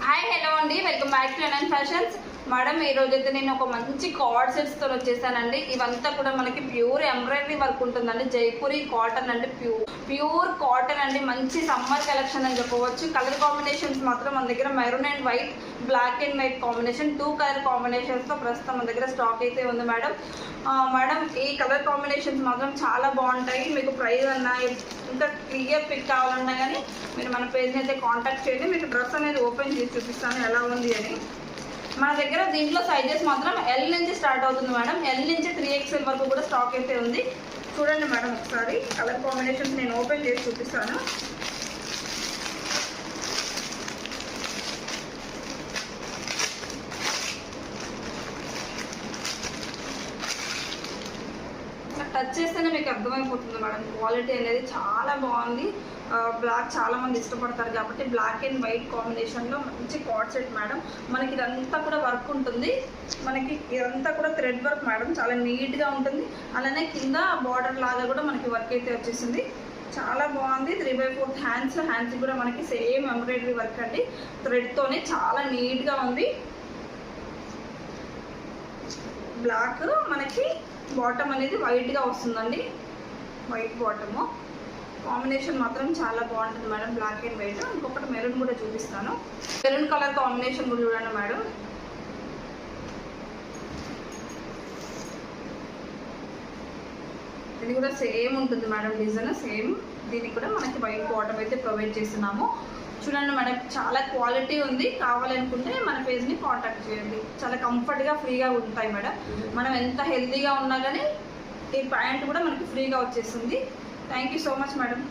Hi hello అండి, welcome back to NN fashions. Madam ఈ రోజైతే నేను ఒక మంచి కార్డ్ సెట్స్తో వచ్చేసానండి. ఇవంతా కూడా మనకి ప్యూర్ ఎంబ్రాయిడరీ వర్క్ ఉంటుందండి. జైపూరి కాటన్ అండి, ప్యూర్ కాటన్ అండి. మంచి సమ్మర్ కలెక్షన్ అని చెప్పవచ్చు. కలర్ కాంబినేషన్స్ మాత్రం మన దగ్గర maroon and white, black and white combination, 2 colour కాంబినేషన్స్తో ప్రస్తుతం మన దగ్గర స్టాక్ అయితే ఉంది మేడం. మేడం ఈ కలర్ కాంబినేషన్స్ మాత్రం చాలా బాగుంటాయి. మీకు ప్రైస్ అన్నా ఇంకా క్లియర్ పిక్ కావాలన్నా కానీ మీరు మన పేజ్ని అయితే కాంటాక్ట్ చేయండి. మీకు డ్రెస్ అనేది ఓపెన్ చేసి చూపిస్తాను ఎలా ఉంది అని. మన దగ్గర దీంట్లో సైజెస్ మాత్రం ఎల్ నుంచి స్టార్ట్ అవుతుంది మేడం. ఎల్ నుంచి 3XL వరకు కూడా స్టాక్ అయితే ఉంది. చూడండి మేడం, ఒకసారి కలర్ కాంబినేషన్స్ నేను ఓపెన్ చేసి చూపిస్తాను. టచ్ చేస్తేనే మీకు అర్థమైపోతుంది మేడం, క్వాలిటీ అనేది చాలా బాగుంది. బ్లాక్ చాలా మంది ఇష్టపడతారు కాబట్టి బ్లాక్ అండ్ వైట్ కాంబినేషన్లో మంచి కార్డ్ సెట్ మేడం. మనకి ఇదంతా కూడా వర్క్ ఉంటుంది. మనకి ఇదంతా కూడా థ్రెడ్ వర్క్ మేడం, చాలా నీట్గా ఉంటుంది. అలానే కింద బార్డర్ లాగా కూడా మనకి వర్క్ అయితే వచ్చేసింది. చాలా బాగుంది. 3/4 హ్యాండ్స్ కూడా మనకి సేమ్ ఎంబ్రాయిడరీ వర్క్ అండి. థ్రెడ్తోనే చాలా నీట్గా ఉంది. బ్లాక్ మనకి బాటమ్ అనేది వైట్గా వస్తుందండి, వైట్ బాటము. కాంబినేషన్ మాత్రం చాలా బాగుంటుంది మేడం, బ్లాక్ అండ్ వైట్. ఇంకొకటి మెరూన్ కూడా చూపిస్తాను. మెరూన్ కలర్ కాంబినేషన్ కూడా చూడండి మేడం. ఇది కూడా సేమ్ ఉంటుంది మేడం, డిజైన్ సేమ్. దీనికి కూడా మనకి వైట్ బాటమ్ అయితే ప్రొవైడ్ చేస్తున్నాము. చూడండి మేడం, చాలా క్వాలిటీ ఉంది. కావాలనుకుంటే మన పేజ్ని కాంటాక్ట్ చేయండి. చాలా కంఫర్ట్గా ఫ్రీగా ఉంటాయి మేడం. మనం ఎంత హెల్తీగా ఉన్నా కానీ ఈ ప్యాంట్ కూడా మనకి ఫ్రీగా వచ్చేస్తుంది. Thank you so much madam.